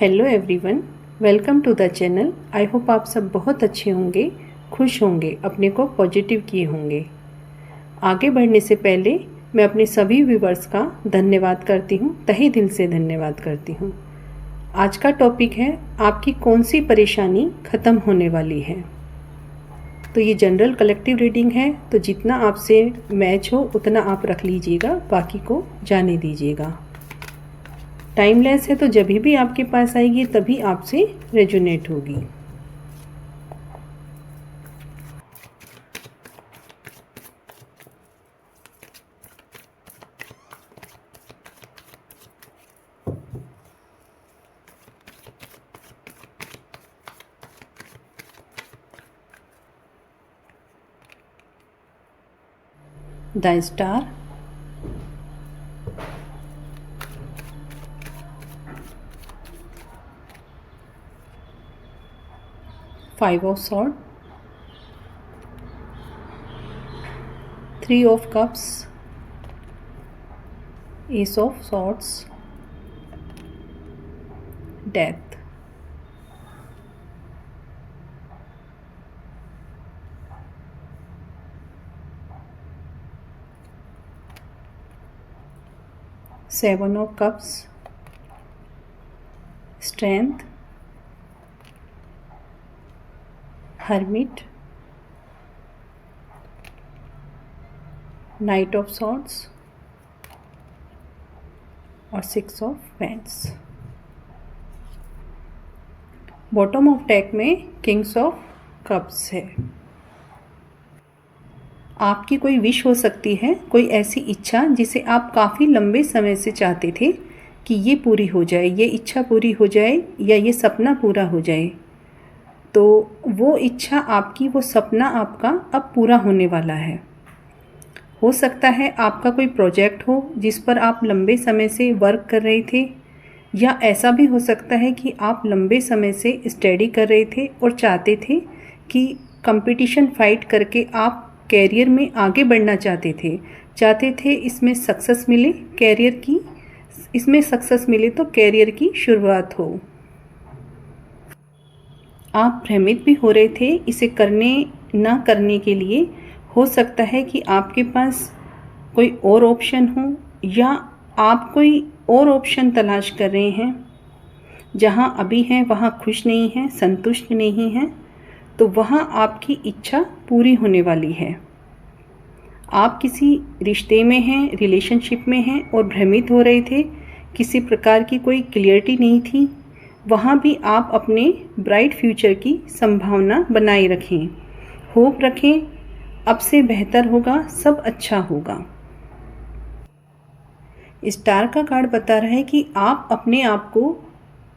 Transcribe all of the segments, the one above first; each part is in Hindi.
Hello everyone, welcome to the channel. I hope आप सब बहुत अच्छे होंगे, खुश होंगे, अपने को पॉजिटिव किए होंगे। आगे बढ़ने से पहले मैं अपने सभी व्यूवर्स का धन्यवाद करती हूँ, तहे दिल से धन्यवाद करती हूँ। आज का टॉपिक है आपकी कौन सी परेशानी ख़त्म होने वाली है। तो ये जनरल कलेक्टिव रीडिंग है, तो जितना आपसे मैच हो उतना आप रख लीजिएगा, बाकी को जाने दीजिएगा। टाइमलेस है तो जब भी आपके पास आएगी तभी आपसे रेजोनेट होगी। The star, Five of Swords, Three of Cups, Ace of Swords, Death. Seven of Cups, Strength, Hermit, Knight of Swords और Six of Wands। Bottom of deck में किंग्स ऑफ कप्स है। आपकी कोई विश हो सकती है, कोई ऐसी इच्छा जिसे आप काफ़ी लंबे समय से चाहते थे कि ये पूरी हो जाए, ये इच्छा पूरी हो जाए या ये सपना पूरा हो जाए। तो वो इच्छा आपकी, वो सपना आपका अब पूरा होने वाला है। हो सकता है आपका कोई प्रोजेक्ट हो जिस पर आप लंबे समय से वर्क कर रहे थे, या ऐसा भी हो सकता है कि आप लंबे समय से स्टडी कर रहे थे और चाहते थे कि कंपटीशन फाइट करके आप कैरियर में आगे बढ़ना चाहते थे इसमें सक्सेस मिले, कैरियर की इसमें सक्सेस मिले तो कैरियर की शुरुआत हो। आप भ्रमित भी हो रहे थे इसे करने ना करने के लिए। हो सकता है कि आपके पास कोई और ऑप्शन हो, या आप कोई और ऑप्शन तलाश कर रहे हैं। जहाँ अभी हैं वहाँ खुश नहीं हैं, संतुष्ट नहीं हैं, तो वहाँ आपकी इच्छा पूरी होने वाली है। आप किसी रिश्ते में हैं, रिलेशनशिप में हैं और भ्रमित हो रहे थे, किसी प्रकार की कोई क्लियरिटी नहीं थी। वहाँ भी आप अपने ब्राइट फ्यूचर की संभावना बनाए रखें, होप रखें, अब से बेहतर होगा, सब अच्छा होगा। स्टार का कार्ड बता रहा है कि आप अपने आप को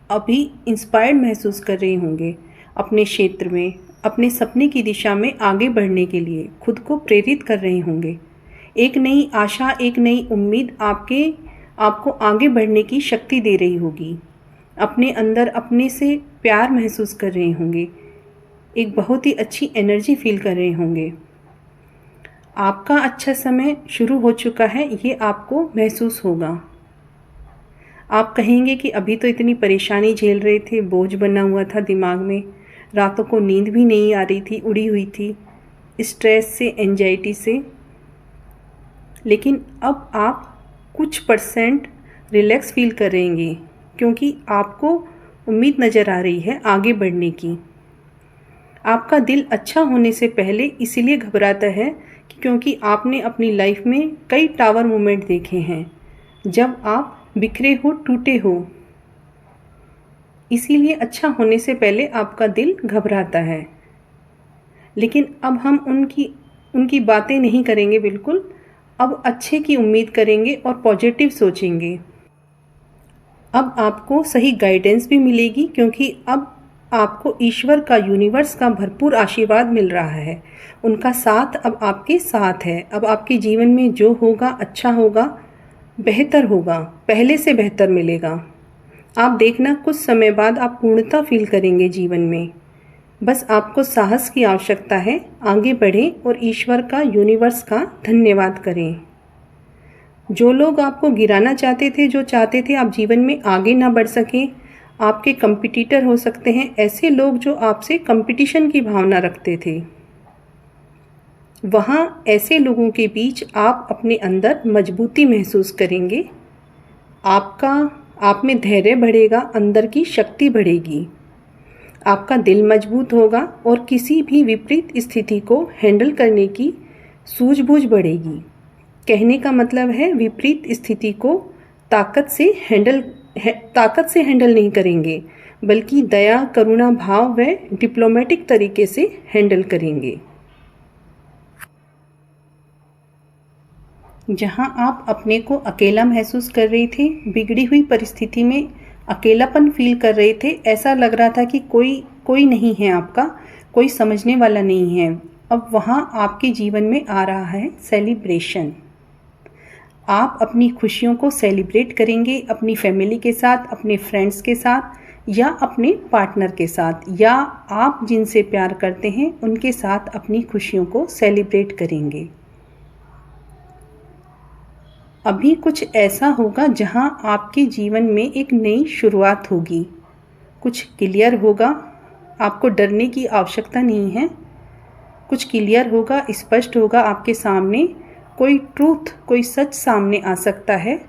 अभी इंस्पायर्ड महसूस कर रहे होंगे, अपने क्षेत्र में, अपने सपने की दिशा में आगे बढ़ने के लिए खुद को प्रेरित कर रहे होंगे। एक नई आशा, एक नई उम्मीद आपको आगे बढ़ने की शक्ति दे रही होगी। अपने अंदर अपने से प्यार महसूस कर रहे होंगे, एक बहुत ही अच्छी एनर्जी फील कर रहे होंगे। आपका अच्छा समय शुरू हो चुका है, ये आपको महसूस होगा। आप कहेंगे कि अभी तो इतनी परेशानी झेल रहे थे, बोझ बना हुआ था दिमाग में, रातों को नींद भी नहीं आ रही थी, उड़ी हुई थी स्ट्रेस से, एंजाइटी से। लेकिन अब आप कुछ परसेंट रिलैक्स फील करेंगे, क्योंकि आपको उम्मीद नज़र आ रही है आगे बढ़ने की। आपका दिल अच्छा होने से पहले इसीलिए घबराता है क्योंकि आपने अपनी लाइफ में कई टावर मोमेंट देखे हैं जब आप बिखरे हो, टूटे हो। इसीलिए अच्छा होने से पहले आपका दिल घबराता है। लेकिन अब हम उनकी बातें नहीं करेंगे बिल्कुल। अब अच्छे की उम्मीद करेंगे और पॉजिटिव सोचेंगे। अब आपको सही गाइडेंस भी मिलेगी, क्योंकि अब आपको ईश्वर का, यूनिवर्स का भरपूर आशीर्वाद मिल रहा है। उनका साथ अब आपके साथ है। अब आपके जीवन में जो होगा अच्छा होगा, बेहतर होगा, पहले से बेहतर मिलेगा। आप देखना, कुछ समय बाद आप पूर्णता फील करेंगे जीवन में। बस आपको साहस की आवश्यकता है। आगे बढ़ें और ईश्वर का, यूनिवर्स का धन्यवाद करें। जो लोग आपको गिराना चाहते थे, जो चाहते थे आप जीवन में आगे ना बढ़ सकें, आपके कंपटीटर हो सकते हैं, ऐसे लोग जो आपसे कंपटीशन की भावना रखते थे। वहाँ ऐसे लोगों के बीच आप अपने अंदर मजबूती महसूस करेंगे। आप में धैर्य बढ़ेगा, अंदर की शक्ति बढ़ेगी। आपका दिल मजबूत होगा और किसी भी विपरीत स्थिति को हैंडल करने की सूझबूझ बढ़ेगी। कहने का मतलब है विपरीत स्थिति को ताकत से हैंडल नहीं करेंगे, बल्कि दया, करुणा भाव व डिप्लोमेटिक तरीके से हैंडल करेंगे। जहां आप अपने को अकेला महसूस कर रहे थे, बिगड़ी हुई परिस्थिति में अकेलापन फील कर रहे थे, ऐसा लग रहा था कि कोई नहीं है आपका, कोई समझने वाला नहीं है, अब वहां आपके जीवन में आ रहा है सेलिब्रेशन। आप अपनी खुशियों को सेलिब्रेट करेंगे अपनी फैमिली के साथ, अपने फ्रेंड्स के साथ या अपने पार्टनर के साथ, या आप जिनसे प्यार करते हैं उनके साथ अपनी खुशियों को सेलिब्रेट करेंगे। अभी कुछ ऐसा होगा जहां आपके जीवन में एक नई शुरुआत होगी, कुछ क्लियर होगा, आपको डरने की आवश्यकता नहीं है। कुछ क्लियर होगा, स्पष्ट होगा आपके सामने, कोई ट्रूथ, कोई सच सामने आ सकता है,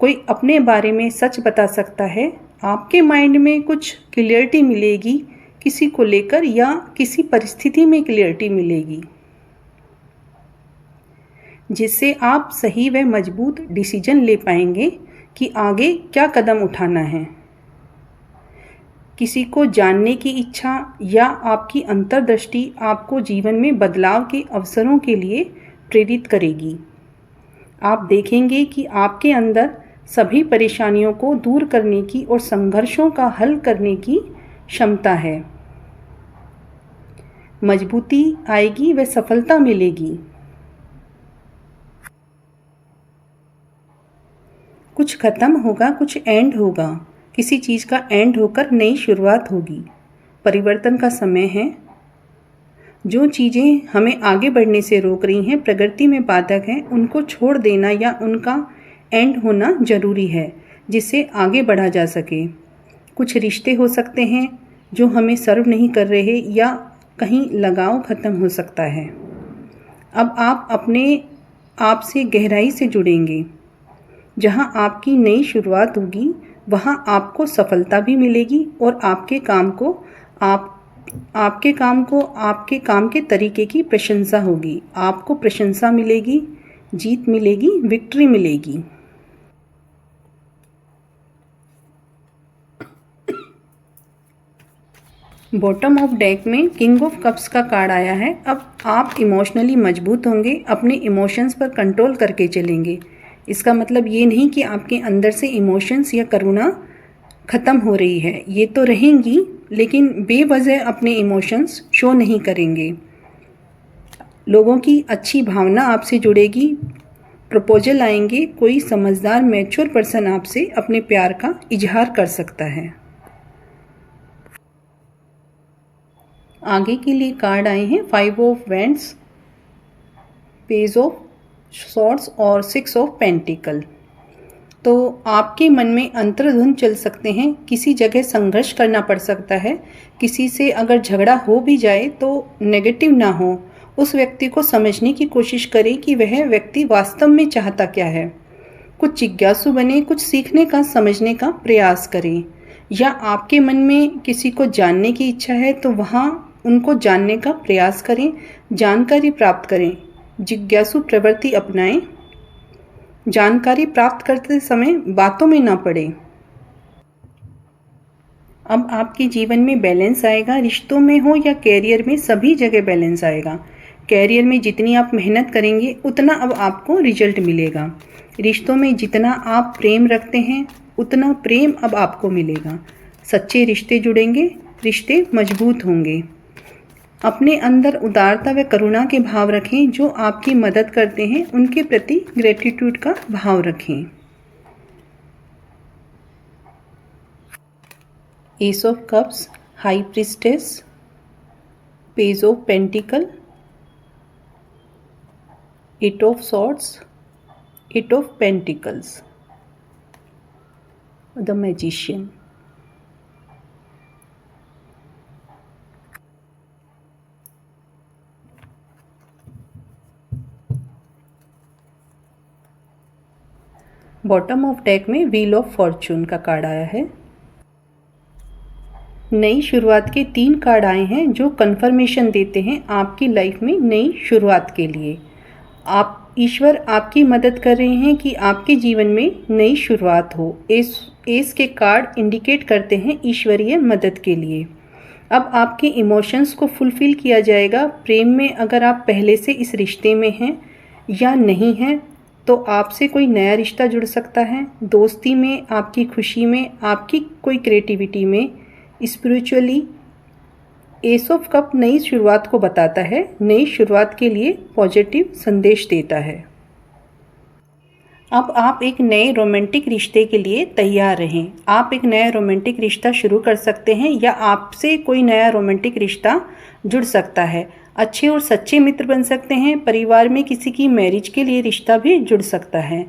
कोई अपने बारे में सच बता सकता है। आपके माइंड में कुछ क्लियरिटी मिलेगी, किसी को लेकर या किसी परिस्थिति में क्लियरिटी मिलेगी, जिससे आप सही व मजबूत डिसीजन ले पाएंगे कि आगे क्या कदम उठाना है। किसी को जानने की इच्छा या आपकी अंतर्दृष्टि आपको जीवन में बदलाव के अवसरों के लिए प्रेरित करेगी। आप देखेंगे कि आपके अंदर सभी परेशानियों को दूर करने की और संघर्षों का हल करने की क्षमता है। मजबूती आएगी व सफलता मिलेगी। कुछ खत्म होगा, कुछ एंड होगा, किसी चीज़ का एंड होकर नई शुरुआत होगी। परिवर्तन का समय है। जो चीज़ें हमें आगे बढ़ने से रोक रही हैं, प्रगति में बाधक हैं, उनको छोड़ देना या उनका एंड होना ज़रूरी है, जिससे आगे बढ़ा जा सके। कुछ रिश्ते हो सकते हैं जो हमें सर्व नहीं कर रहे, या कहीं लगाव ख़त्म हो सकता है। अब आप अपने आप से गहराई से जुड़ेंगे। जहां आपकी नई शुरुआत होगी, वहां आपको सफलता भी मिलेगी और आपके काम के तरीके की प्रशंसा होगी। आपको प्रशंसा मिलेगी, जीत मिलेगी, विक्ट्री मिलेगी। बॉटम ऑफ डेक में किंग ऑफ कप्स का कार्ड आया है। अब आप इमोशनली मजबूत होंगे, अपने इमोशंस पर कंट्रोल करके चलेंगे। इसका मतलब ये नहीं कि आपके अंदर से इमोशंस या करुणा ख़त्म हो रही है, ये तो रहेंगी, लेकिन बेवजह अपने इमोशंस शो नहीं करेंगे। लोगों की अच्छी भावना आपसे जुड़ेगी, प्रपोजल आएंगे, कोई समझदार मैच्योर पर्सन आपसे अपने प्यार का इजहार कर सकता है। आगे के लिए कार्ड आए हैं 5 of wands, page of swords और 6 ऑफ पेंटिकल। तो आपके मन में अंतर्द्वंद चल सकते हैं, किसी जगह संघर्ष करना पड़ सकता है। किसी से अगर झगड़ा हो भी जाए तो नेगेटिव ना हो, उस व्यक्ति को समझने की कोशिश करें कि वह व्यक्ति वास्तव में चाहता क्या है। कुछ जिज्ञासु बने, कुछ सीखने का, समझने का प्रयास करें। या आपके मन में किसी को जानने की इच्छा है तो वहाँ उनको जानने का प्रयास करें, जानकारी प्राप्त करें, जिज्ञासु प्रवृत्ति अपनाएं। जानकारी प्राप्त करते समय बातों में ना पड़े। अब आपके जीवन में बैलेंस आएगा, रिश्तों में हो या कैरियर में, सभी जगह बैलेंस आएगा। कैरियर में जितनी आप मेहनत करेंगे उतना अब आपको रिजल्ट मिलेगा। रिश्तों में जितना आप प्रेम रखते हैं उतना प्रेम अब आपको मिलेगा। सच्चे रिश्ते जुड़ेंगे, रिश्ते मजबूत होंगे। अपने अंदर उदारता व करुणा के भाव रखें। जो आपकी मदद करते हैं उनके प्रति ग्रेटिट्यूड का भाव रखें। S of cups, high priestess, page of pentacle, 8 of swords, 8 of pentacles, the magician. Bottom of deck में व्हील ऑफ फॉर्चून का कार्ड आया है। नई शुरुआत के 3 कार्ड आए हैं जो कन्फर्मेशन देते हैं आपकी लाइफ में नई शुरुआत के लिए। ईश्वर आपकी मदद कर रहे हैं कि आपके जीवन में नई शुरुआत हो। एस के कार्ड इंडिकेट करते हैं ईश्वरीय मदद के लिए। अब आपके इमोशंस को फुलफ़िल किया जाएगा। प्रेम में अगर आप पहले से इस रिश्ते में हैं या नहीं हैं तो आपसे कोई नया रिश्ता जुड़ सकता है। दोस्ती में, आपकी खुशी में, आपकी कोई क्रिएटिविटी में, स्पिरिचुअली एस ऑफ कप नई शुरुआत को बताता है, नई शुरुआत के लिए पॉजिटिव संदेश देता है। अब आप एक नए रोमांटिक रिश्ते के लिए तैयार रहें। आप एक नया रोमांटिक रिश्ता शुरू कर सकते हैं या आपसे कोई नया रोमांटिक रिश्ता जुड़ सकता है। अच्छे और सच्चे मित्र बन सकते हैं। परिवार में किसी की मैरिज के लिए रिश्ता भी जुड़ सकता है।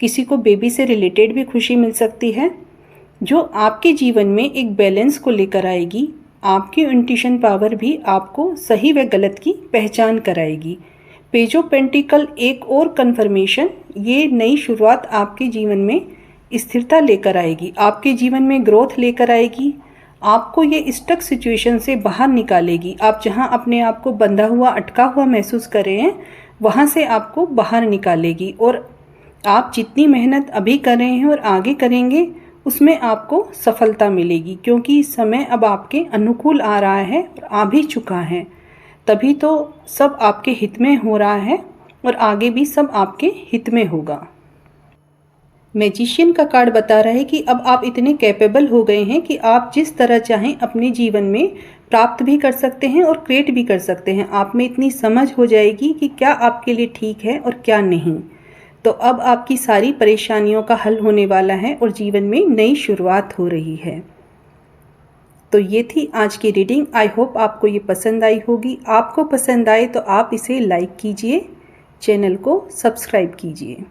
किसी को बेबी से रिलेटेड भी खुशी मिल सकती है जो आपके जीवन में एक बैलेंस को लेकर आएगी। आपकी इंट्यूशन पावर भी आपको सही व गलत की पहचान कराएगी। पेज ऑफ पेंटिकल एक और कन्फर्मेशन, ये नई शुरुआत आपके जीवन में स्थिरता लेकर आएगी, आपके जीवन में ग्रोथ लेकर आएगी। आपको ये स्टक सिचुएशन से बाहर निकालेगी। आप जहाँ अपने आप को बंधा हुआ, अटका हुआ महसूस कर रहे हैं, वहाँ से आपको बाहर निकालेगी। और आप जितनी मेहनत अभी कर रहे हैं और आगे करेंगे उसमें आपको सफलता मिलेगी, क्योंकि समय अब आपके अनुकूल आ रहा है और आ भी चुका है। तभी तो सब आपके हित में हो रहा है और आगे भी सब आपके हित में होगा। मैजिशियन का कार्ड बता रहा है कि अब आप इतने कैपेबल हो गए हैं कि आप जिस तरह चाहें अपने जीवन में प्राप्त भी कर सकते हैं और क्रिएट भी कर सकते हैं। आप में इतनी समझ हो जाएगी कि क्या आपके लिए ठीक है और क्या नहीं। तो अब आपकी सारी परेशानियों का हल होने वाला है और जीवन में नई शुरुआत हो रही है। तो ये थी आज की रीडिंग। आई होप आपको ये पसंद आई होगी। आपको पसंद आए तो आप इसे लाइक कीजिए, चैनल को सब्सक्राइब कीजिए।